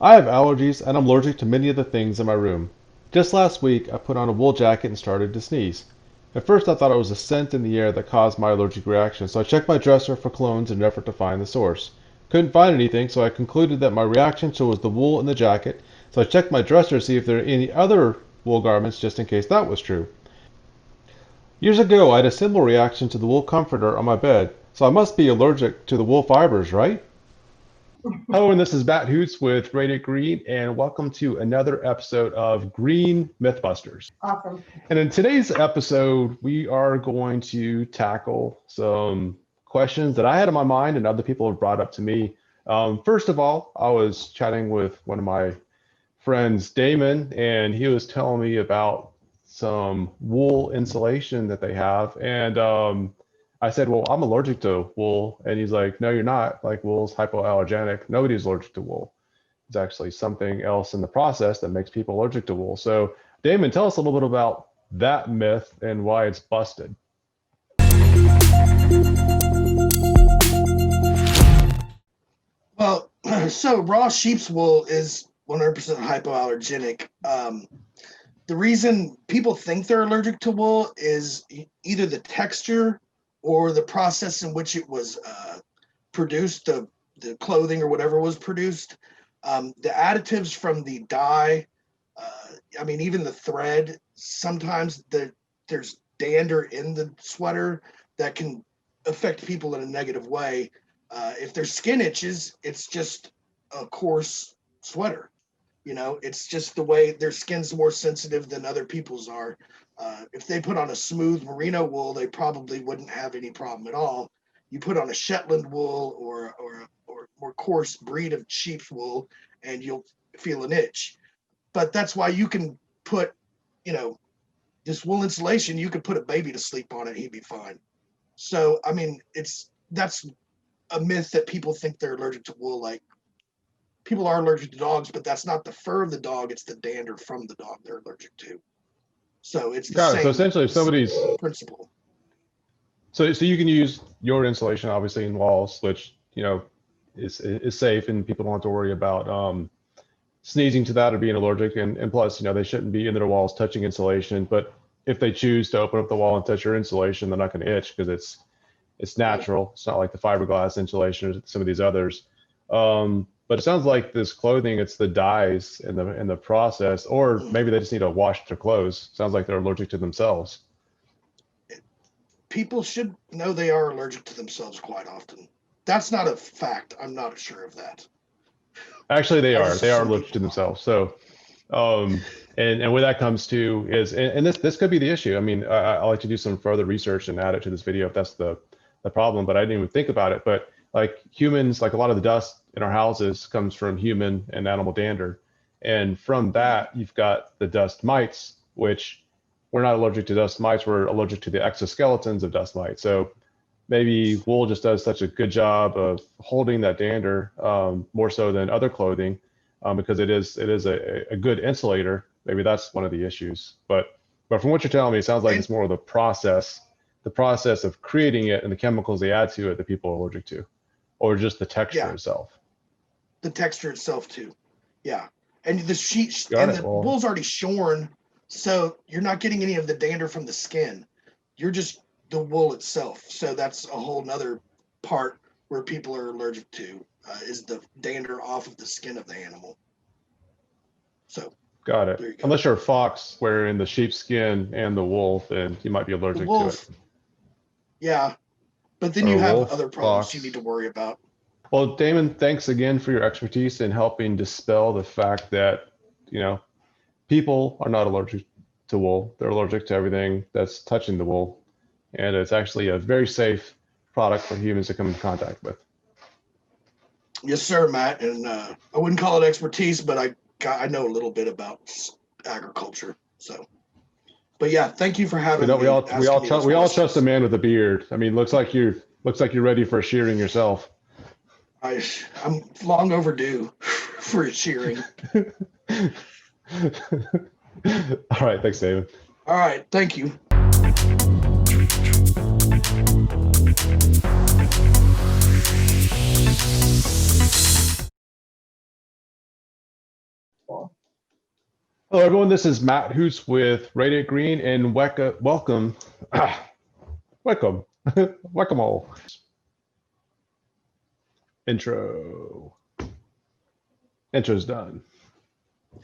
I have allergies and I'm allergic to many of the things in my room. Just last week, I put on a wool jacket and started to sneeze. At first, I thought it was a scent in the air that caused my allergic reaction, so I checked my dresser for colognes in an effort to find the source. Couldn't find anything, so I concluded that my reaction was the wool in the jacket, so I checked my dresser to see if there are any other wool garments just in case that was true. Years ago, I had a similar reaction to the wool comforter on my bed, so I must be allergic to the wool fibers, right? Hello, and this is Matt Hoots with Radiant Green, and welcome to another episode of Green Mythbusters. Awesome. And in today's episode, we are going to tackle some questions that I had in my mind and other people have brought up to me. First of all, I was chatting with one of my friends, Daman, and he was telling me about some wool insulation that they have. And I said, well, I'm allergic to wool. And he's like, no, you're not. Like, wool's hypoallergenic. Nobody's allergic to wool. It's actually something else in the process that makes people allergic to wool. So, Daman, tell us a little bit about that myth and why it's busted. Well, so raw sheep's wool is 100% hypoallergenic. The reason people think they're allergic to wool is either the texture or the process in which it was produced, the clothing or whatever was produced. The additives from the dye, even the thread, sometimes there's dander in the sweater that can affect people in a negative way. If their skin itches, it's just a coarse sweater. It's just the way their skin's more sensitive than other people's are. If they put on a smooth merino wool, they probably wouldn't have any problem at all. You put on a Shetland wool or more coarse breed of sheep's wool, and you'll feel an itch. But that's why you can put, this wool insulation. You could put a baby to sleep on it; he'd be fine. So, that's a myth that people think they're allergic to wool. Like, people are allergic to dogs, but that's not the fur of the dog; it's the dander from the dog they're allergic to. So it's the Got it. same. So essentially, if somebody's principle. so you can use your insulation obviously in walls, which is safe, and people don't have to worry about sneezing to that or being allergic. And plus, they shouldn't be in their walls touching insulation. But if they choose to open up the wall and touch your insulation, they're not going to itch because it's natural. It's not like the fiberglass insulation or some of these others. But it sounds like this clothing, it's the dyes in the process, or maybe they just need to wash their clothes. Sounds like they're allergic to themselves. People should know they are allergic to themselves quite often. That's not a fact. I'm not sure of that. Actually, they are. They are allergic to themselves. So, and where that comes to is, and this could be the issue. I like to do some further research and add it to this video if that's the problem, but I didn't even think about it. But like humans, like a lot of the dust in our houses comes from human and animal dander. And from that, you've got the dust mites, which we're not allergic to dust mites. We're allergic to the exoskeletons of dust mites. So maybe wool just does such a good job of holding that dander more so than other clothing because it is a good insulator. Maybe that's one of the issues. But from what you're telling me, it sounds like it's more of the process of creating it and the chemicals they add to it that people are allergic to, or just the texture itself. The texture itself too. Yeah. And the wool's already shorn, so you're not getting any of the dander from the skin. You're just the wool itself. So that's a whole nother part where people are allergic to is the dander off of the skin of the animal. So got it. Go. Unless you're a fox wearing the sheep's skin and the wool, then you might be allergic to it. Yeah, but then you have other problems you need to worry about. Well, Daman, thanks again for your expertise in helping dispel the fact that, people are not allergic to wool. They're allergic to everything that's touching the wool. And it's actually a very safe product for humans to come in contact with. Yes, sir, Matt. And I wouldn't call it expertise, but I know a little bit about agriculture. So, but yeah, thank you for having me. We all trust a man with a beard. Looks like you're ready for shearing yourself. I'm long overdue for shearing. All right, thanks, David. All right, thank you. Hello, everyone. This is Matt Hoots with Radiant Green, and welcome, welcome, welcome all. Intro's done.